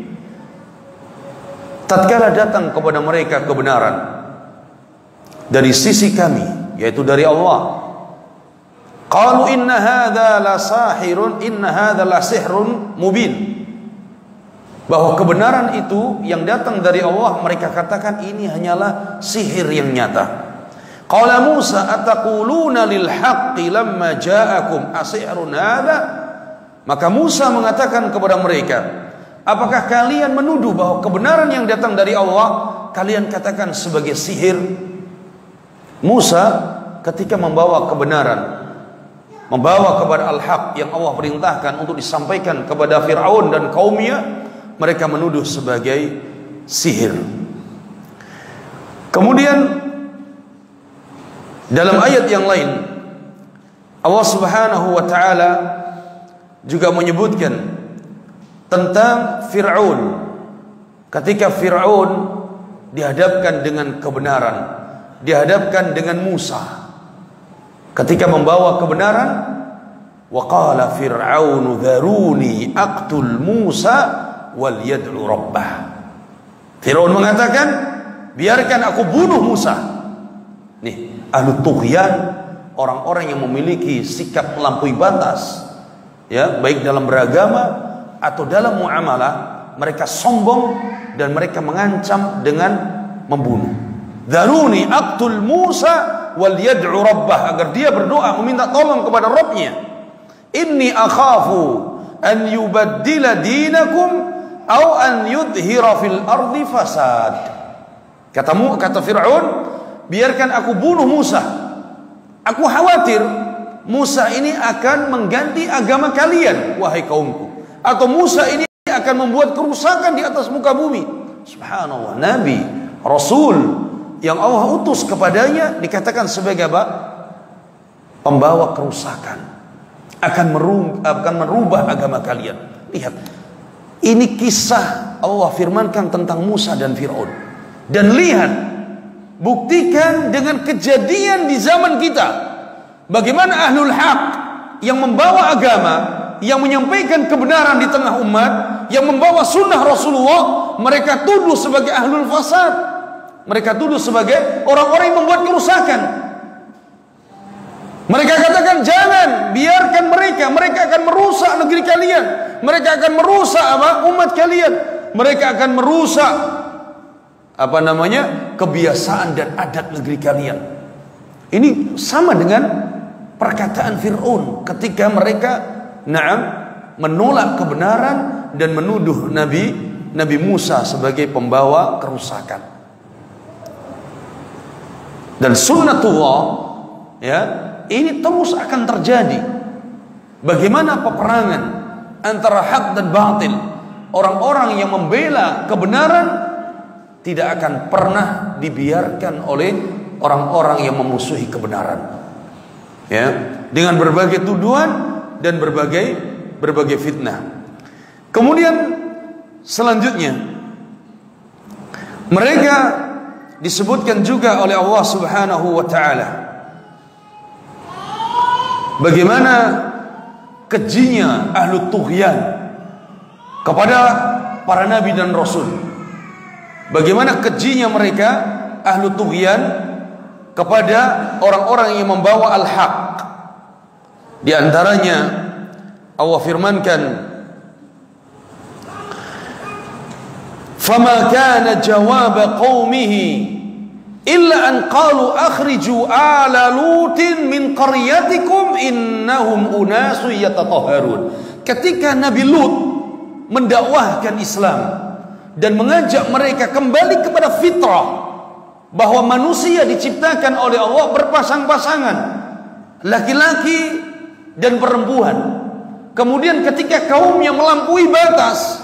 Tatkala datang kepada mereka kebenaran dari sisi kami, yaitu dari Allah, qalu inna hadza lasihrun mubin. Bahwa kebenaran itu yang datang dari Allah, mereka katakan ini hanyalah sihir yang nyata. Qala Musa ataquluna lil haqqi lamma ja'akum asihrun hadza? Maka Musa mengatakan kepada mereka, apakah kalian menuduh bahwa kebenaran yang datang dari Allah kalian katakan sebagai sihir? Musa ketika membawa kebenaran, membawa kepada al-haq yang Allah perintahkan untuk disampaikan kepada Fir'aun dan kaumnya, mereka menuduh sebagai sihir. Kemudian dalam ayat yang lain Allah Subhanahu wa taala juga menyebutkan tentang Fir'aun. Ketika Fir'aun dihadapkan dengan kebenaran, dihadapkan dengan Musa, ketika membawa kebenaran, wa qala fir'aunu dharuni aqtul Musa wal yad'u rabbah. Fir'aun mengatakan, biarkan aku bunuh Musa. Nih, ahlu tughyan, orang-orang yang memiliki sikap melampaui batas, ya, baik dalam beragama atau dalam muamalah, mereka sombong dan mereka mengancam dengan membunuh. Dharuni aqtul Musa wal yad'u rabbah, agar dia berdoa meminta tolong kepada Rabbnya. Inni akhafu an yubaddila dinakum aw an yudhira fil ardi fasad. Kata Fir'aun, biarkan aku bunuh Musa. Aku khawatir Musa ini akan mengganti agama kalian, wahai kaumku. Atau Musa ini akan membuat kerusakan di atas muka bumi. Subhanallah, Nabi, Rasul yang Allah utus kepadanya dikatakan sebagai apa? Pembawa kerusakan, akan merubah agama kalian. Lihat, ini kisah Allah firmankan tentang Musa dan Fir'aun. Dan lihat, buktikan dengan kejadian di zaman kita, bagaimana ahlul haq yang membawa agama, yang menyampaikan kebenaran di tengah umat, yang membawa sunnah Rasulullah, mereka tuduh sebagai ahlul fasad. Mereka tuduh sebagai orang-orang yang membuat kerusakan. Mereka katakan, jangan, biarkan mereka akan merusak negeri kalian. Mereka akan merusak umat kalian. Mereka akan merusak kebiasaan dan adat negeri kalian. Ini sama dengan perkataan Fir'aun ketika mereka menolak kebenaran dan menuduh Nabi Musa sebagai pembawa kerusakan. Dan sunnatullah, ya, ini terus akan terjadi. Bagaimana peperangan antara hak dan batil, orang-orang yang membela kebenaran tidak akan pernah dibiarkan oleh orang-orang yang memusuhi kebenaran, ya, dengan berbagai tuduhan dan berbagai fitnah. Kemudian selanjutnya mereka disebutkan juga oleh Allah Subhanahu wa taala bagaimana kejinya ahlu tughyan kepada para nabi dan rasul. Bagaimana kejinya mereka ahlu tughyan kepada orang-orang yang membawa al-haq. Di antaranya Allah firmankan, "Fama kana jawab qaumihi illa an qalu akhriju ala lutin min qaryatikum innahum unasu yatatahharun." Ketika Nabi Lut mendakwahkan Islam dan mengajak mereka kembali kepada fitrah bahwa manusia diciptakan oleh Allah berpasang-pasangan, laki-laki dan perempuan. Kemudian ketika kaumnya melampaui batas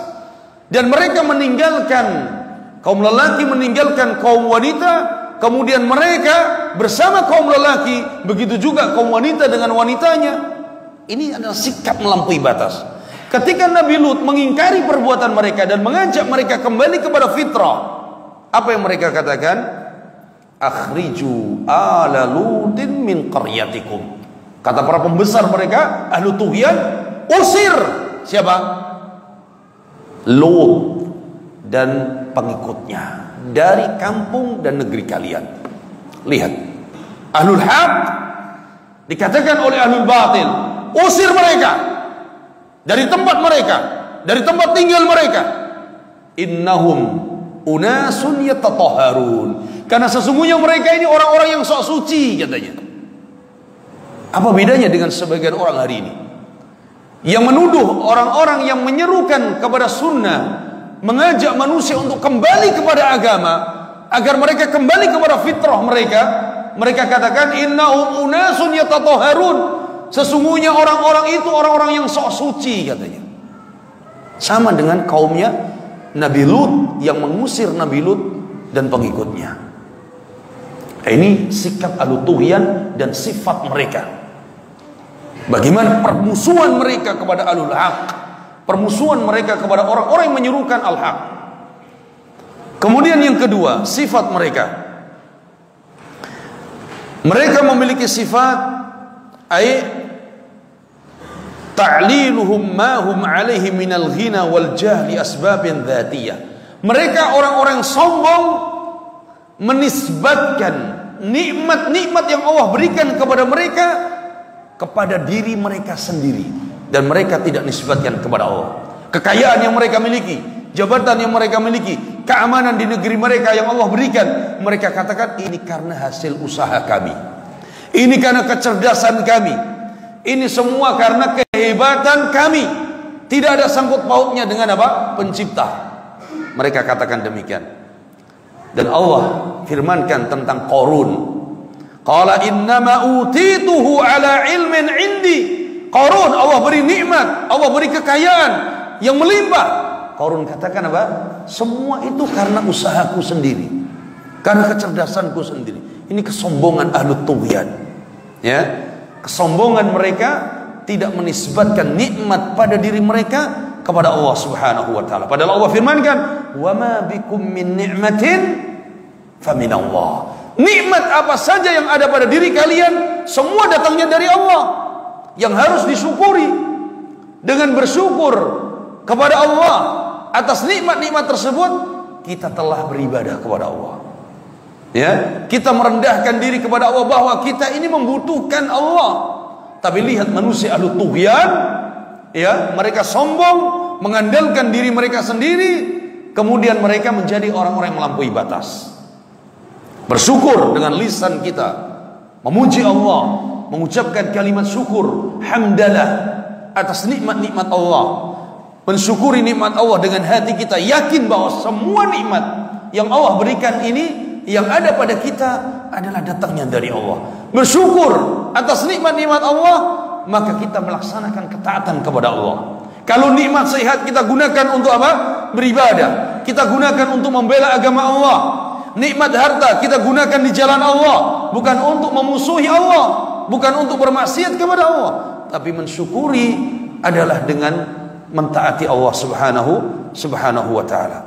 dan mereka meninggalkan, kaum lelaki meninggalkan kaum wanita, kemudian mereka bersama kaum lelaki, begitu juga kaum wanita dengan wanitanya. Ini adalah sikap melampaui batas. Ketika Nabi Lut mengingkari perbuatan mereka dan mengajak mereka kembali kepada fitrah, apa yang mereka katakan? Akhriju ala Lutin min qaryatikum. Kata para pembesar mereka, ahlu tughyan, usir siapa? Lut dan pengikutnya dari kampung dan negeri kalian. Lihat, ahlul haq dikatakan oleh ahlul batil, usir mereka dari tempat mereka, dari tempat tinggal mereka. Innahum unasun yatatahharun. Karena sesungguhnya mereka ini orang-orang yang sok suci katanya. Apa bedanya dengan sebagian orang hari ini yang menuduh orang-orang yang menyerukan kepada sunnah, mengajak manusia untuk kembali kepada agama agar mereka kembali kepada fitrah mereka. Mereka katakan innahum unasun yatatahharun. Sesungguhnya orang-orang itu orang-orang yang sok suci katanya. Sama dengan kaumnya Nabi Lut yang mengusir Nabi Lut dan pengikutnya. Ini sikap ahlu tughyan dan sifat mereka. Bagaimana permusuhan mereka kepada ahlul haq, permusuhan mereka kepada orang-orang yang menyerukan al-haq. Kemudian yang kedua, sifat mereka. Mereka memiliki sifat ta'liluhum ma hum alaihi minal ghina wal jahli asbabin dzatiyah. Mereka orang-orang sombong menisbatkan nikmat-nikmat yang Allah berikan kepada mereka kepada diri mereka sendiri, dan mereka tidak nisbatkan kepada Allah. Kekayaan yang mereka miliki, jabatan yang mereka miliki, keamanan di negeri mereka yang Allah berikan, mereka katakan ini karena hasil usaha kami, ini karena kecerdasan kami, ini semua karena kehebatan kami. Tidak ada sangkut pautnya dengan apa? Pencipta. Mereka katakan demikian. Dan Allah firmankan tentang Qarun. Qala innama utituhu ala ilmin indi. Qarun Allah beri nikmat, Allah beri kekayaan yang melimpah. Qarun katakan apa? Semua itu karena usahaku sendiri, karena kecerdasanku sendiri. Ini kesombongan ahlu tughyan. Ya, kesombongan mereka tidak menisbatkan nikmat pada diri mereka kepada Allah Subhanahu wa taala. Padahal Allah firmankan, "Wa ma bikum min ni'matin faminallah." Nikmat apa saja yang ada pada diri kalian semua datangnya dari Allah, yang harus disyukuri. Dengan bersyukur kepada Allah atas nikmat-nikmat tersebut, kita telah beribadah kepada Allah. Ya, kita merendahkan diri kepada Allah bahwa kita ini membutuhkan Allah. Tapi lihat manusia ahlu tughyan, ya, mereka sombong, mengandalkan diri mereka sendiri, kemudian mereka menjadi orang-orang yang melampaui batas. Bersyukur dengan lisan kita, memuji Allah, mengucapkan kalimat syukur, hamdalah atas nikmat-nikmat Allah, mensyukuri nikmat Allah dengan hati kita, yakin bahwa semua nikmat yang Allah berikan ini, yang ada pada kita adalah datangnya dari Allah. Bersyukur atas nikmat-nikmat Allah, maka kita melaksanakan ketaatan kepada Allah. Kalau nikmat sehat kita gunakan untuk apa? Beribadah. Kita gunakan untuk membela agama Allah. Nikmat harta kita gunakan di jalan Allah, bukan untuk memusuhi Allah, bukan untuk bermaksiat kepada Allah, tapi mensyukuri adalah dengan mentaati Allah subhanahu wa ta'ala.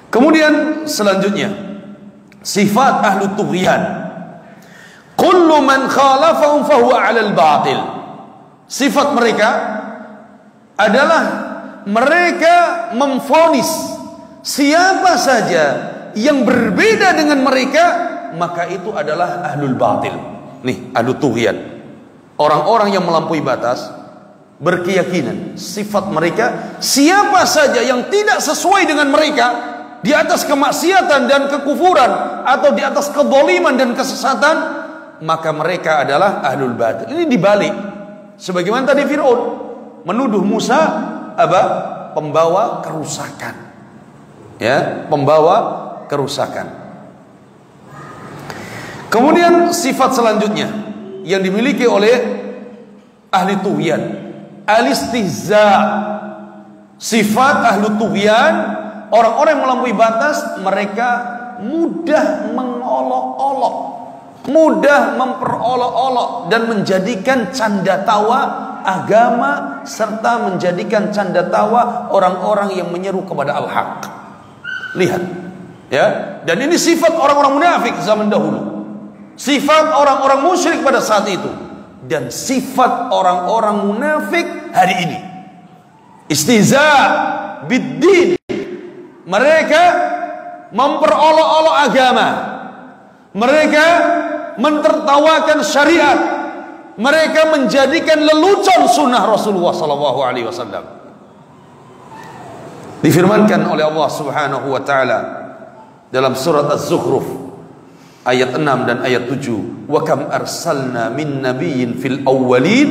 Kemudian selanjutnya sifat ahlu tughyan. Kullu man khalafahum fahuwa 'alal batil. Sifat mereka adalah mereka memvonis siapa saja yang berbeda dengan mereka, maka itu adalah ahlul batil. Nih, ahlu tughyan, orang-orang yang melampaui batas, berkeyakinan sifat mereka siapa saja yang tidak sesuai dengan mereka di atas kemaksiatan dan kekufuran atau di atas kezaliman dan kesesatan, maka mereka adalah ahlul batil. Ini dibalik, sebagaimana tadi Fir'aun menuduh Musa apa? Pembawa kerusakan. Ya, pembawa kerusakan. Kemudian sifat selanjutnya yang dimiliki oleh ahli tughyan, al-istihza. Sifat ahli tughyan, orang-orang yang melampaui batas, mereka mudah mengolok-olok, mudah memperolok-olok dan menjadikan canda tawa agama, serta menjadikan canda tawa orang-orang yang menyeru kepada al-haq. Lihat, ya. Dan ini sifat orang-orang munafik zaman dahulu, sifat orang-orang musyrik pada saat itu, dan sifat orang-orang munafik hari ini. Istihza biddin. Mereka memperolok-olok agama, mereka mentertawakan syariat, mereka menjadikan lelucon sunnah Rasulullah SAW. Difirmankan oleh Allah Subhanahu wa taala dalam surat Az-Zukhruf ayat 6 dan ayat 7, wa kam arsalna min nabiyyin fil awwalin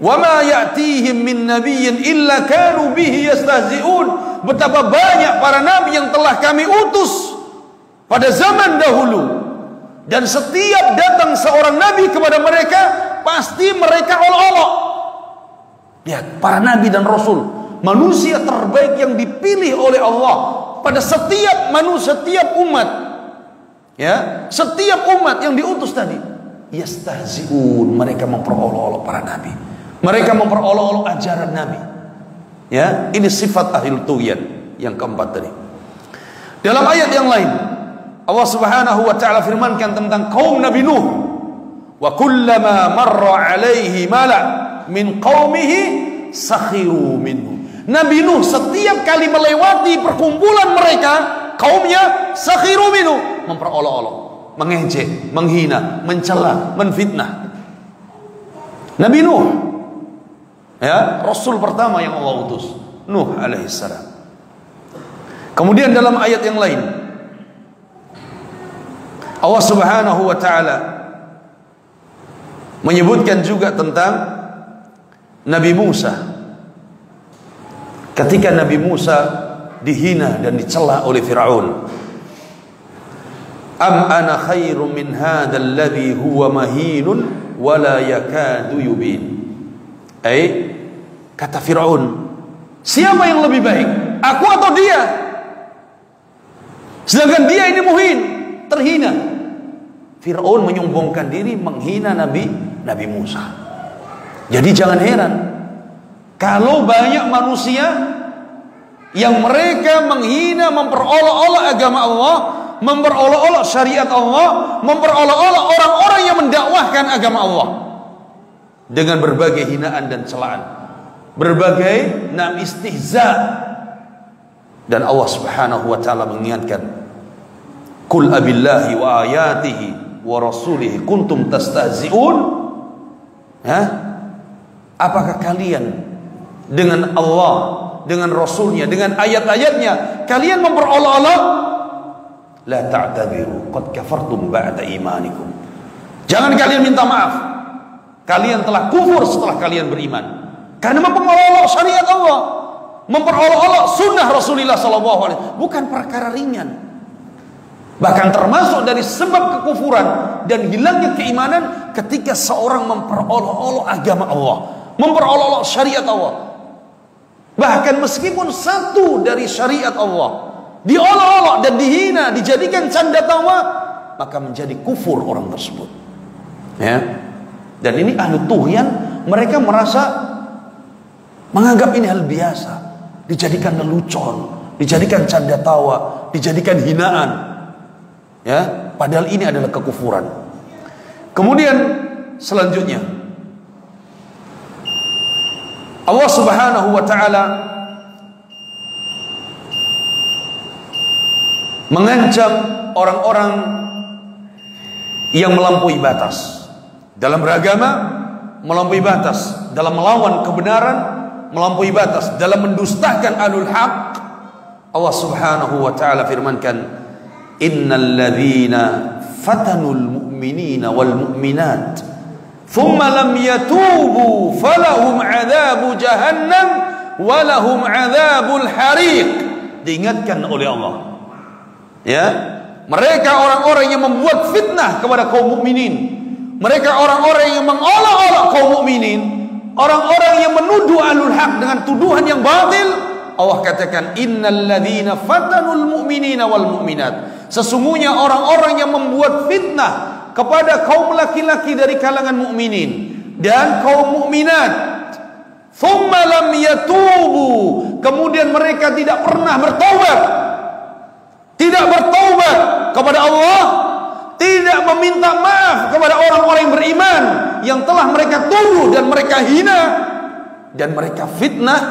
wa ma ya'tihim min nabiyyin illa kanu bihi yastahzi'un. Betapa banyak para nabi yang telah kami utus pada zaman dahulu, dan setiap datang seorang nabi kepada mereka pasti mereka olok-olok. Lihat, para nabi dan rasul, manusia terbaik yang dipilih oleh Allah pada setiap manusia, setiap umat, ya, setiap umat yang diutus tadi, yastahzi'un, mereka memperolok-olok para nabi, mereka memperolok-olok ajaran nabi. Ya, ini sifat ahli tughyan yang keempat tadi. Dalam ayat yang lain, Allah Subhanahu wa taala firmankan tentang kaum Nabi Nuh, wa kullama marra alaihi mala min qaumihi sakhiru minhu. Nabi Nuh setiap kali melewati perkumpulan mereka, kaumnya sakhiru minhu, memperolok-olok, mengejek, menghina, mencela, menfitnah. Nabi Nuh, ya, rasul pertama yang Allah utus, Nuh alaihissalam. Kemudian dalam ayat yang lain, Allah Subhanahu wa taala menyebutkan juga tentang Nabi Musa. Ketika Nabi Musa dihina dan dicela oleh Fir'aun, am ana khairum min hadzal ladzi huwa mahinun wa la yakadu yubin. Kata Fir'aun, siapa yang lebih baik, aku atau dia? Sedangkan dia ini muhin, terhina. Fir'aun menyombongkan diri, menghina Nabi Musa. Jadi jangan heran kalau banyak manusia yang mereka menghina, memperolok-olok agama Allah, memperolok-olok syariat Allah, memperolok-olok orang-orang yang mendakwahkan agama Allah dengan berbagai hinaan dan celaan, berbagai nam istihza. Dan Allah Subhanahu wa taala mengingatkan, qul abillahi wa ayatihi wa rasulihi kuntum tastahzi'un. Apakah kalian dengan Allah, dengan Rasulnya, dengan ayat-ayatnya kalian memperolok-olok? La ta'tabiru qad kafartum ba'da imanikum. Jangan kalian minta maaf, kalian telah kufur setelah kalian beriman. Karena memperolok syariat Allah, memperolok-olok sunnah Rasulullah SAW bukan perkara ringan. Bahkan termasuk dari sebab kekufuran dan hilangnya keimanan ketika seorang memperolok-olok agama Allah, memperolok-olok syariat Allah. Bahkan meskipun satu dari syariat Allah diolok-olok dan dihina, dijadikan canda tawa, maka menjadi kufur orang tersebut. Ya. Dan ini ahli tughyan, mereka merasa menganggap ini hal biasa, dijadikan lelucon, dijadikan canda tawa, dijadikan hinaan. Ya, padahal ini adalah kekufuran. Kemudian selanjutnya Allah Subhanahu wa taala mengancam orang-orang yang melampaui batas dalam beragama, melampaui batas dalam melawan kebenaran, melampaui batas dalam mendustakan ahlul haq. Allah Subhanahu wa taala firmankan, innal ladzina fatanul mu'minina wal mu'minat thumma lam yatubu falahum 'adzabu jahannam wa lahum 'adzabul hariq. Diingatkan oleh Allah, ya, mereka orang-orang yang membuat fitnah kepada kaum mukminin, mereka orang-orang yang mengolok-olok kaum mukminin, orang-orang yang menuduh ahlul haq dengan tuduhan yang batil. Allah katakan, innal ladzina fatanul mu'minina wal mu'minat, sesungguhnya orang-orang yang membuat fitnah kepada kaum laki-laki dari kalangan mukminin dan kaum mukminat, thumma lam yatubu, kemudian mereka tidak pernah bertaubat, tidak bertaubat kepada Allah, tidak meminta maaf kepada orang-orang yang beriman yang telah mereka tuduh dan mereka hina dan mereka fitnah,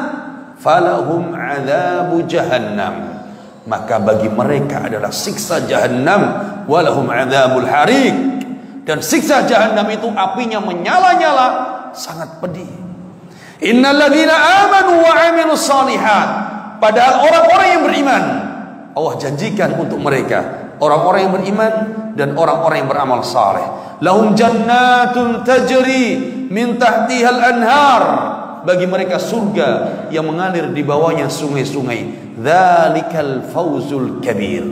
falahum 'adzabu jahannam, maka bagi mereka adalah siksa jahannam, walahum 'adzabul hariq, dan siksa jahannam itu apinya menyala-nyala, sangat pedih. Innal ladzina amanu wa 'amilus shalihat, padahal orang-orang yang beriman Allah janjikan untuk mereka, orang-orang yang beriman dan orang-orang yang beramal saleh, lahum jannatun tajri min tahtihal anhar, bagi mereka surga yang mengalir di bawahnya sungai-sungai. Dzalikal fawzul kabir,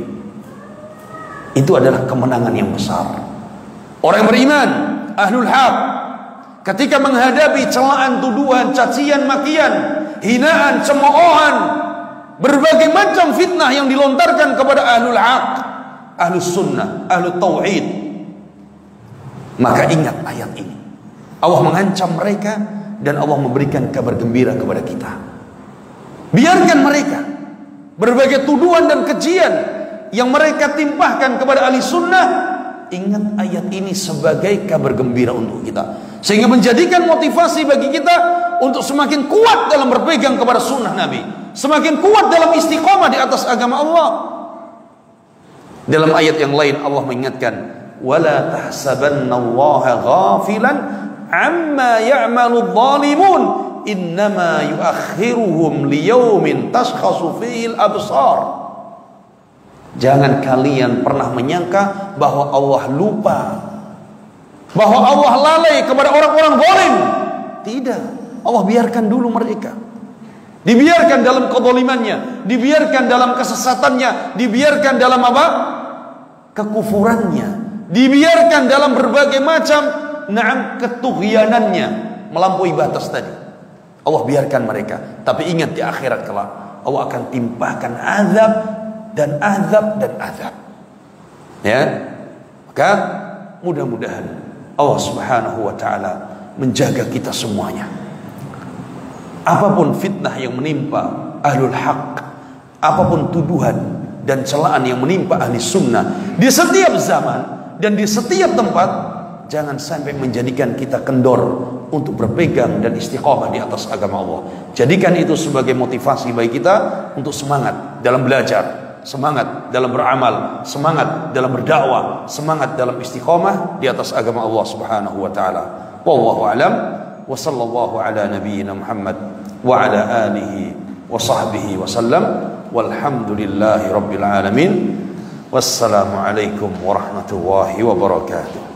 itu adalah kemenangan yang besar. Orang yang beriman, ahlul haq, ketika menghadapi celaan, tuduhan, cacian, makian, hinaan, cemoohan, berbagai macam fitnah yang dilontarkan kepada ahlul haq, ahlus sunnah, ahlul tauhid, maka ingat ayat ini. Allah mengancam mereka dan Allah memberikan kabar gembira kepada kita. Biarkan mereka berbagai tuduhan dan kejian yang mereka timpahkan kepada ahli sunnah. Ingat ayat ini sebagai kabar gembira untuk kita, sehingga menjadikan motivasi bagi kita untuk semakin kuat dalam berpegang kepada sunnah Nabi, semakin kuat dalam istiqomah di atas agama Allah. Dalam ayat yang lain Allah mengingatkan, wala tahsabannallaha ghafilan amma ya'malu dhalimun innama yuakhiruhum liyaumin tashkhasu fihi al-absar. Jangan kalian pernah menyangka bahwa Allah lupa, bahwa Allah lalai kepada orang-orang zalim. Tidak, Allah biarkan dulu mereka, dibiarkan dalam kezalimannya, dibiarkan dalam kesesatannya, dibiarkan dalam apa? Kekufurannya, dibiarkan dalam berbagai macam ketughyanannya, melampaui batas tadi. Allah biarkan mereka, tapi ingat di akhirat kelak Allah akan timpahkan azab dan azab dan azab. Ya, maka mudah-mudahan Allah Subhanahu wa taala menjaga kita semuanya. Apapun fitnah yang menimpa ahlul haq, apapun tuduhan dan celaan yang menimpa ahli sunnah di setiap zaman dan di setiap tempat, jangan sampai menjadikan kita kendor untuk berpegang dan istiqomah di atas agama Allah. Jadikan itu sebagai motivasi bagi kita untuk semangat dalam belajar, semangat dalam beramal, semangat dalam berdakwah, semangat dalam istiqomah di atas agama Allah Subhanahu wa taala. Wallahu a'lam, wa sallallahu ala nabiyyina Muhammad wa ala alihi wa sahbihi wa sallam, walhamdulillahi rabbil alamin. Wassalamu alaikum warahmatullahi wabarakatuh.